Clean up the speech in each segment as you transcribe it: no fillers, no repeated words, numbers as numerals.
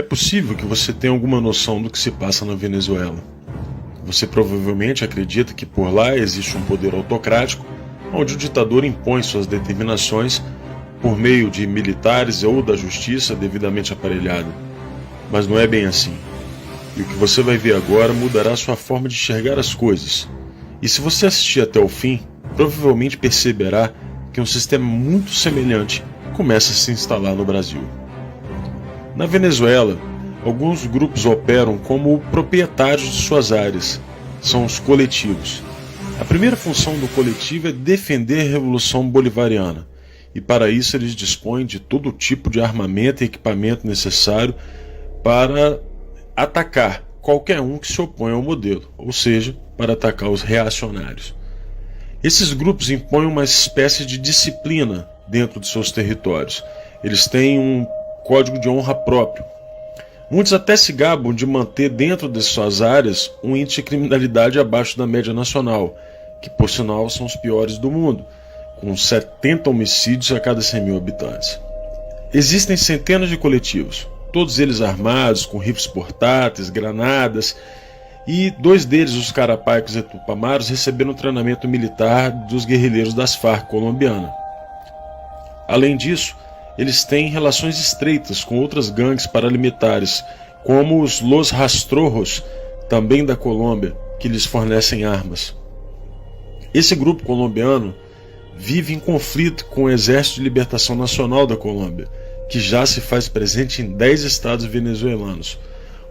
possível que você tenha alguma noção do que se passa na Venezuela. Você provavelmente acredita que por lá existe um poder autocrático, onde o ditador impõe suas determinações por meio de militares ou da justiça devidamente aparelhada. Mas não é bem assim. E o que você vai ver agora mudará sua forma de enxergar as coisas. E se você assistir até o fim, provavelmente perceberá que um sistema muito semelhante começa a se instalar no Brasil. Na Venezuela, alguns grupos operam como proprietários de suas áreas. São os coletivos. A primeira função do coletivo é defender a Revolução Bolivariana, e para isso eles dispõem de todo tipo de armamento e equipamento necessário para atacar qualquer um que se opõe ao modelo, ou seja, para atacar os reacionários. Esses grupos impõem uma espécie de disciplina dentro de seus territórios. Eles têm um código de honra próprio. Muitos até se gabam de manter dentro de suas áreas um índice de criminalidade abaixo da média nacional, que por sinal são os piores do mundo, com 70 homicídios a cada 100 mil habitantes. Existem centenas de coletivos, todos eles armados com rifles portáteis, granadas, e 2 deles, os Carapaicos e Tupamaros, receberam treinamento militar dos guerrilheiros das Farc colombiana. Além disso, eles têm relações estreitas com outras gangues paramilitares, como os Los Rastrojos, também da Colômbia, que lhes fornecem armas. Esse grupo colombiano vive em conflito com o Exército de Libertação Nacional da Colômbia, que já se faz presente em 10 estados venezuelanos.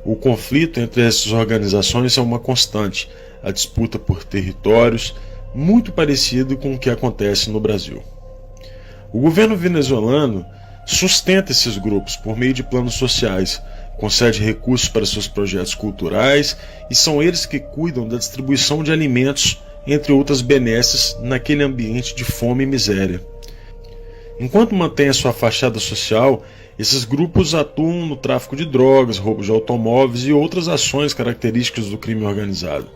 O conflito entre essas organizações é uma constante, a disputa por territórios, muito parecido com o que acontece no Brasil. O governo venezuelano sustenta esses grupos por meio de planos sociais, concede recursos para seus projetos culturais e são eles que cuidam da distribuição de alimentos, entre outras benesses, naquele ambiente de fome e miséria. Enquanto mantém a sua fachada social, esses grupos atuam no tráfico de drogas, roubos de automóveis e outras ações características do crime organizado.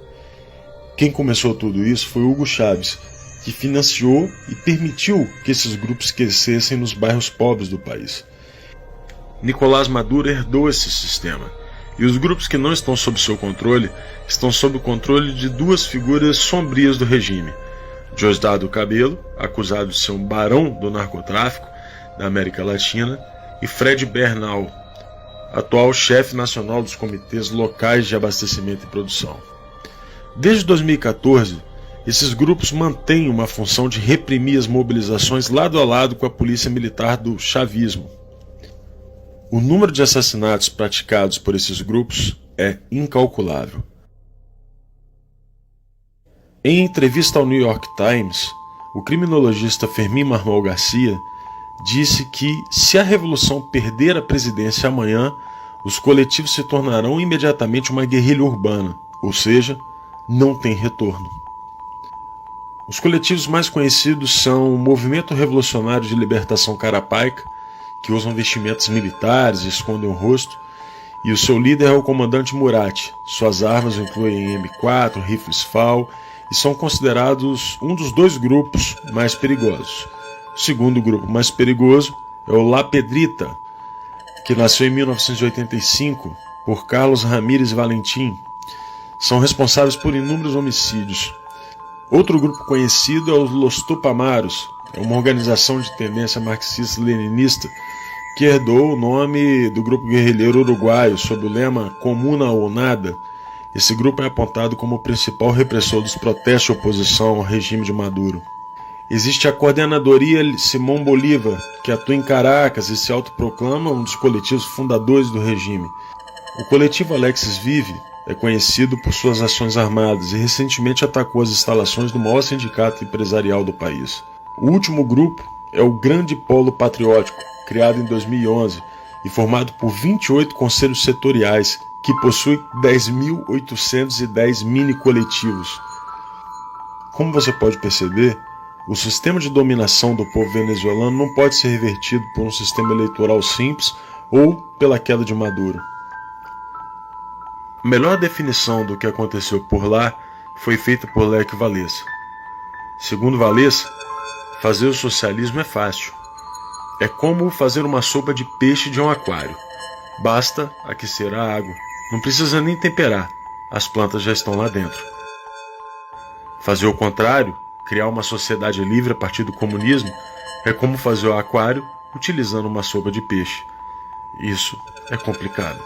Quem começou tudo isso foi Hugo Chávez, que financiou e permitiu que esses grupos crescessem nos bairros pobres do país. Nicolás Maduro herdou esse sistema, e os grupos que não estão sob seu controle estão sob o controle de 2 figuras sombrias do regime: Diosdado Cabello, acusado de ser um barão do narcotráfico da América Latina, e Fred Bernal, atual chefe nacional dos comitês locais de abastecimento e produção. Desde 2014, esses grupos mantêm uma função de reprimir as mobilizações lado a lado com a polícia militar do chavismo. O número de assassinatos praticados por esses grupos é incalculável. Em entrevista ao New York Times, o criminologista Fermín Marmol Garcia disse que, se a revolução perder a presidência amanhã, os coletivos se tornarão imediatamente uma guerrilha urbana, ou seja, não tem retorno. Os coletivos mais conhecidos são o Movimento Revolucionário de Libertação Carapaica, que usam vestimentas militares e escondem o rosto, e o seu líder é o comandante Murat. Suas armas incluem M4, rifles FAL, e são considerados um dos 2 grupos mais perigosos. O segundo grupo mais perigoso é o La Pedrita, que nasceu em 1985 por Carlos Ramírez Valentim. São responsáveis por inúmeros homicídios. Outro grupo conhecido é os Los Tupamaros, é uma organização de tendência marxista-leninista que herdou o nome do grupo guerrilheiro uruguaio sob o lema Comuna ou Nada. Esse grupo é apontado como o principal repressor dos protestos de oposição ao regime de Maduro. Existe a Coordenadoria Simón Bolívar, que atua em Caracas e se autoproclama um dos coletivos fundadores do regime. O coletivo Alexis Vive é conhecido por suas ações armadas e recentemente atacou as instalações do maior sindicato empresarial do país. O último grupo é o Grande Polo Patriótico, criado em 2011 e formado por 28 conselhos setoriais, que possui 10.810 mini-coletivos. Como você pode perceber, o sistema de dominação do povo venezuelano não pode ser revertido por um sistema eleitoral simples ou pela queda de Maduro. A melhor definição do que aconteceu por lá foi feita por Lech Walesa. Segundo Walesa, fazer o socialismo é fácil. É como fazer uma sopa de peixe de um aquário. Basta aquecer a água, não precisa nem temperar, as plantas já estão lá dentro. Fazer o contrário, criar uma sociedade livre a partir do comunismo, é como fazer o aquário utilizando uma sopa de peixe. Isso é complicado.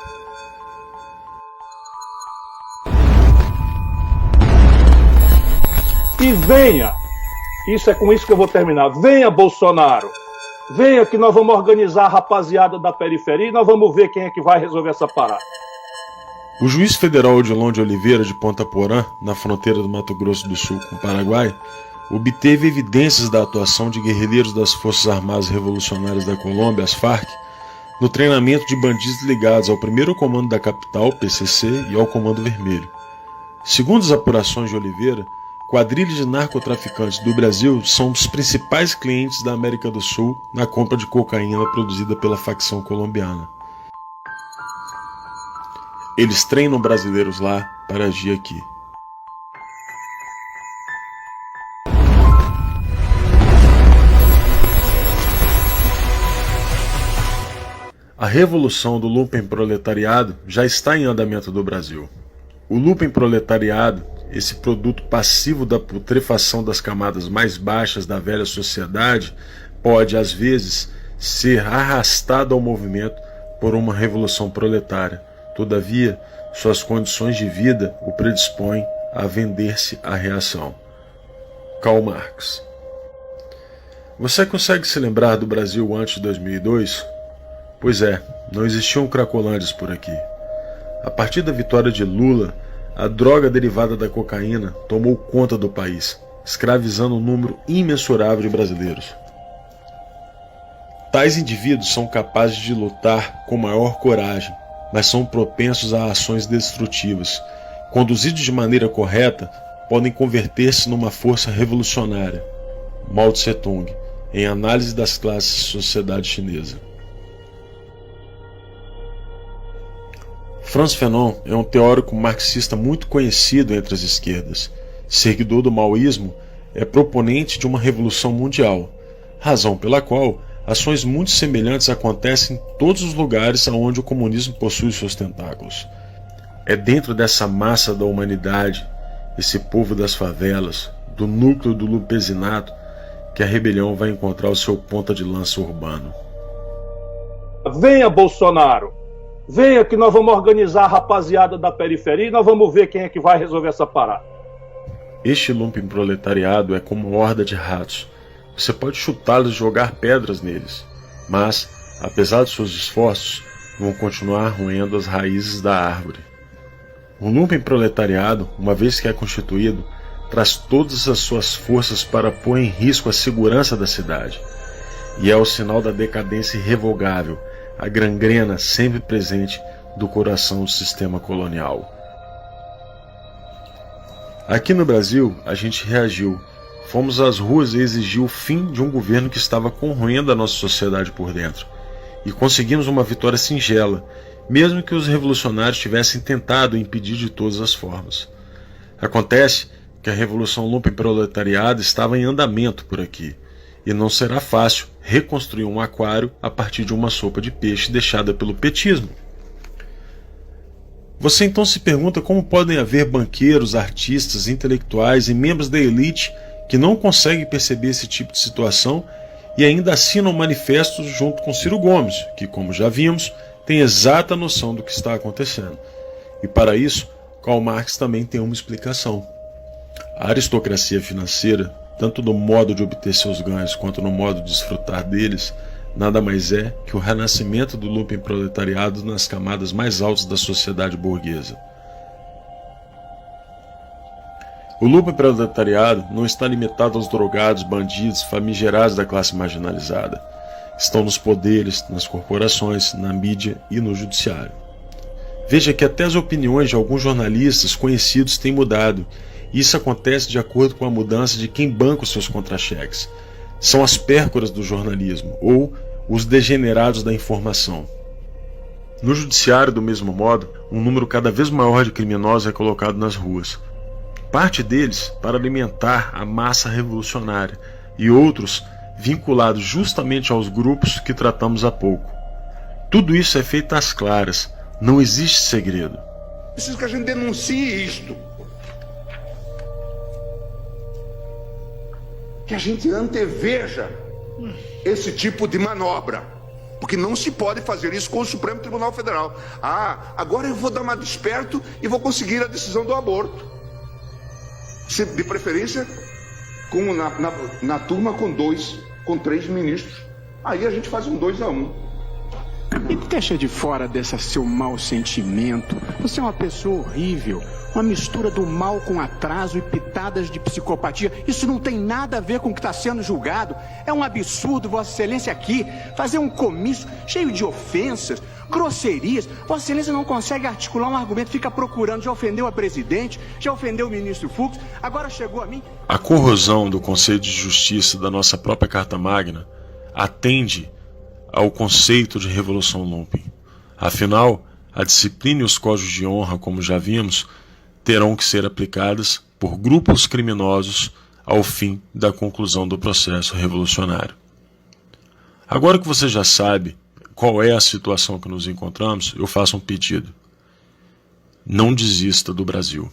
E venha, isso é com isso que eu vou terminar, venha Bolsonaro, venha que nós vamos organizar a rapaziada da periferia e nós vamos ver quem é que vai resolver essa parada. O juiz federal Odilon de Oliveira de Ponta Porã, na fronteira do Mato Grosso do Sul com o Paraguai, obteve evidências da atuação de guerrilheiros das Forças Armadas Revolucionárias da Colômbia, as FARC, no treinamento de bandidos ligados ao 1º Comando da Capital, PCC, e ao Comando Vermelho. Segundo as apurações de Oliveira, quadrilhas de narcotraficantes do Brasil são os principais clientes da América do Sul na compra de cocaína produzida pela facção colombiana. Eles treinam brasileiros lá para agir aqui. A revolução do lumpenproletariado já está em andamento no Brasil. O lumpenproletariado, esse produto passivo da putrefação das camadas mais baixas da velha sociedade, pode, às vezes, ser arrastado ao movimento por uma revolução proletária. Todavia, suas condições de vida o predispõem a vender-se à reação. Karl Marx. Você consegue se lembrar do Brasil antes de 2002? Pois é, não existiam cracolândias por aqui. A partir da vitória de Lula, a droga derivada da cocaína tomou conta do país, escravizando um número imensurável de brasileiros. Tais indivíduos são capazes de lutar com maior coragem, mas são propensos a ações destrutivas. Conduzidos de maneira correta, podem converter-se numa força revolucionária. Mao Tse-tung, em Análise das Classes e Sociedade Chinesa. Frantz Fanon é um teórico marxista muito conhecido entre as esquerdas. Seguidor do maoísmo, é proponente de uma revolução mundial, razão pela qual ações muito semelhantes acontecem em todos os lugares onde o comunismo possui seus tentáculos. É dentro dessa massa da humanidade, esse povo das favelas, do núcleo do lumpesinato, que a rebelião vai encontrar o seu ponta de lança urbano. Venha Bolsonaro, venha que nós vamos organizar a rapaziada da periferia e nós vamos ver quem é que vai resolver essa parada. Este lumpenproletariado é como uma horda de ratos. Você pode chutá-los e jogar pedras neles, mas, apesar de seus esforços, vão continuar roendo as raízes da árvore. O lumpenproletariado, uma vez que é constituído, traz todas as suas forças para pôr em risco a segurança da cidade. E é o sinal da decadência irrevogável, a gangrena sempre presente do coração do sistema colonial. Aqui no Brasil, a gente reagiu. Fomos às ruas e exigiu o fim de um governo que estava corroendo a nossa sociedade por dentro. E conseguimos uma vitória singela, mesmo que os revolucionários tivessem tentado impedir de todas as formas. Acontece que a revolução lumpenproletariada estava em andamento por aqui, e não será fácil reconstruir um aquário a partir de uma sopa de peixe deixada pelo petismo. Você então se pergunta como podem haver banqueiros, artistas, intelectuais e membros da elite que não conseguem perceber esse tipo de situação e ainda assinam manifestos junto com Ciro Gomes, que, como já vimos, tem exata noção do que está acontecendo. E para isso, Karl Marx também tem uma explicação. A aristocracia financeira, tanto no modo de obter seus ganhos quanto no modo de desfrutar deles, nada mais é que o renascimento do lumpenproletariado nas camadas mais altas da sociedade burguesa. O lumpenproletariado não está limitado aos drogados, bandidos, famigerados da classe marginalizada. Estão nos poderes, nas corporações, na mídia e no judiciário. Veja que até as opiniões de alguns jornalistas conhecidos têm mudado, e isso acontece de acordo com a mudança de quem banca os seus contra-cheques. São as pércoras do jornalismo, ou os degenerados da informação. No judiciário, do mesmo modo, um número cada vez maior de criminosos é colocado nas ruas. Parte deles para alimentar a massa revolucionária, e outros vinculados justamente aos grupos que tratamos há pouco. Tudo isso é feito às claras. Não existe segredo. Preciso que a gente denuncie isto. Que a gente anteveja esse tipo de manobra. Porque não se pode fazer isso com o Supremo Tribunal Federal. Agora eu vou dar uma desperto e vou conseguir a decisão do aborto. De preferência, na turma com 3 ministros. Aí a gente faz um 2-1. E deixa de fora desse seu mau sentimento. Você é uma pessoa horrível. Uma mistura do mal com atraso e pitadas de psicopatia. Isso não tem nada a ver com o que está sendo julgado. É um absurdo, Vossa Excelência, aqui fazer um comício cheio de ofensas, grosserias. Vossa Excelência não consegue articular um argumento, fica procurando. Já ofendeu a presidente, já ofendeu o ministro Fux, agora chegou a mim. A corrosão do Conselho de Justiça da nossa própria Carta Magna atende ao conceito de Revolução Lumpen. Afinal, a disciplina e os códigos de honra, como já vimos, terão que ser aplicadas por grupos criminosos ao fim da conclusão do processo revolucionário. Agora que você já sabe qual é a situação que nos encontramos, eu faço um pedido. Não desista do Brasil.